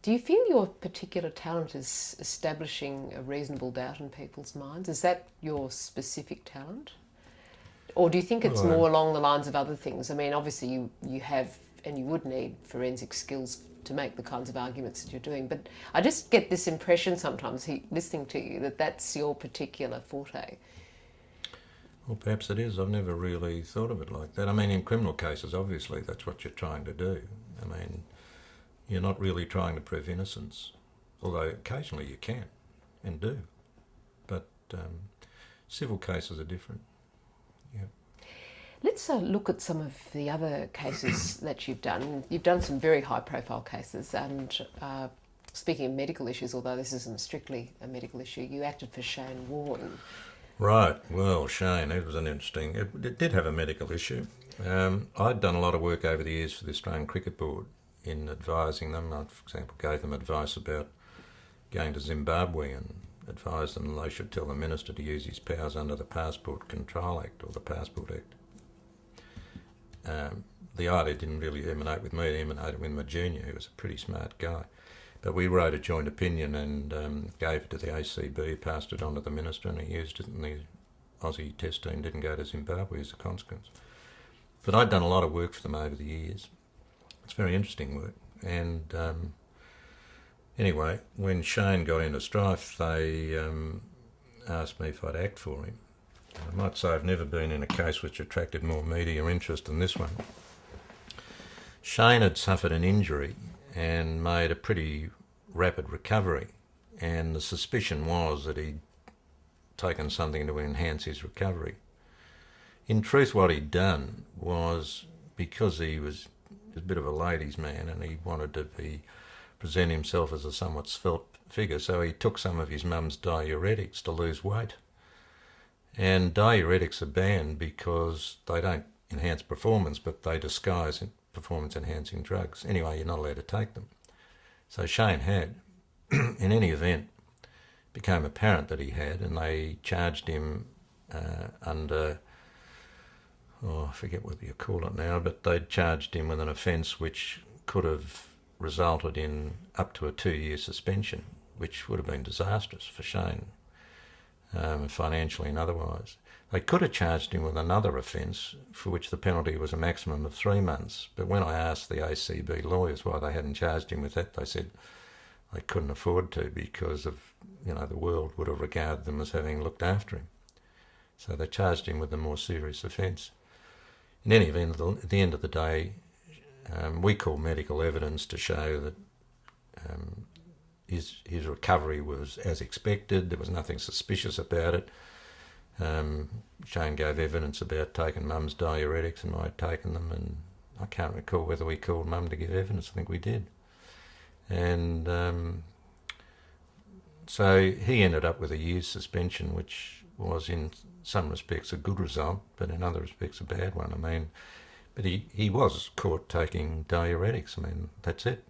Do you feel your particular talent is establishing a reasonable doubt in people's minds? Is that your specific talent? Or do you think it's Well, more along the lines of other things? I mean, obviously you have and you would need forensic skills to make the kinds of arguments that you're doing, but I just get this impression sometimes listening to you that that's your particular forte. well, perhaps it is. I've never really thought of it like that. I mean, in criminal cases, obviously, that's what you're trying to do. I mean, you're not really trying to prove innocence, although occasionally you can and do. But civil cases are different. Yeah. Let's look at some of the other cases that you've done. You've done some very high-profile cases, and speaking of medical issues, although this isn't strictly a medical issue, you acted for Shane Warne. Right. Well, Shane, it was an interesting. It did have a medical issue. I'd done a lot of work over the years for the Australian Cricket Board in advising them. I, for example, gave them advice about going to Zimbabwe and advised them they should tell the minister to use his powers under the Passport Control Act or the Passport Act. The idea didn't really emanate with me, it emanated with my junior, who was a pretty smart guy. But we wrote a joint opinion and gave it to the ACB, passed it on to the minister, and he used it, and the Aussie test team didn't go to Zimbabwe as a consequence. But I'd done a lot of work for them over the years. It's very interesting work. And anyway, when Shane got into strife, they asked me if I'd act for him. I might say I've never been in a case which attracted more media interest than this one. Shane had suffered an injury and made a pretty rapid recovery, and the suspicion was that he'd taken something to enhance his recovery. In truth, what he'd done was, because he was a bit of a ladies' man and he wanted to present himself as a somewhat svelte figure, so he took some of his mum's diuretics to lose weight. And diuretics are banned because they don't enhance performance, but they disguise performance-enhancing drugs. Anyway, you're not allowed to take them. So Shane had. In any event, it became apparent that he had, and they charged him under, I forget what you call it now, but they'd charged him with an offence which could have resulted in up to a 2-year suspension, which would have been disastrous for Shane, financially and otherwise. They could have charged him with another offence for which the penalty was a maximum of 3 months, but when I asked the ACB lawyers why they hadn't charged him with that, they said they couldn't afford to because of, the world would have regarded them as having looked after him. So they charged him with a more serious offence. In any event, at the end of the day, we call medical evidence to show that his recovery was as expected. There was nothing suspicious about it. Shane gave evidence about taking mum's diuretics and I'd taken them, and I can't recall whether we called mum to give evidence. I think we did. And so he ended up with a year's suspension, which was in some respects a good result, but in other respects a bad one. But he was caught taking diuretics. That's it.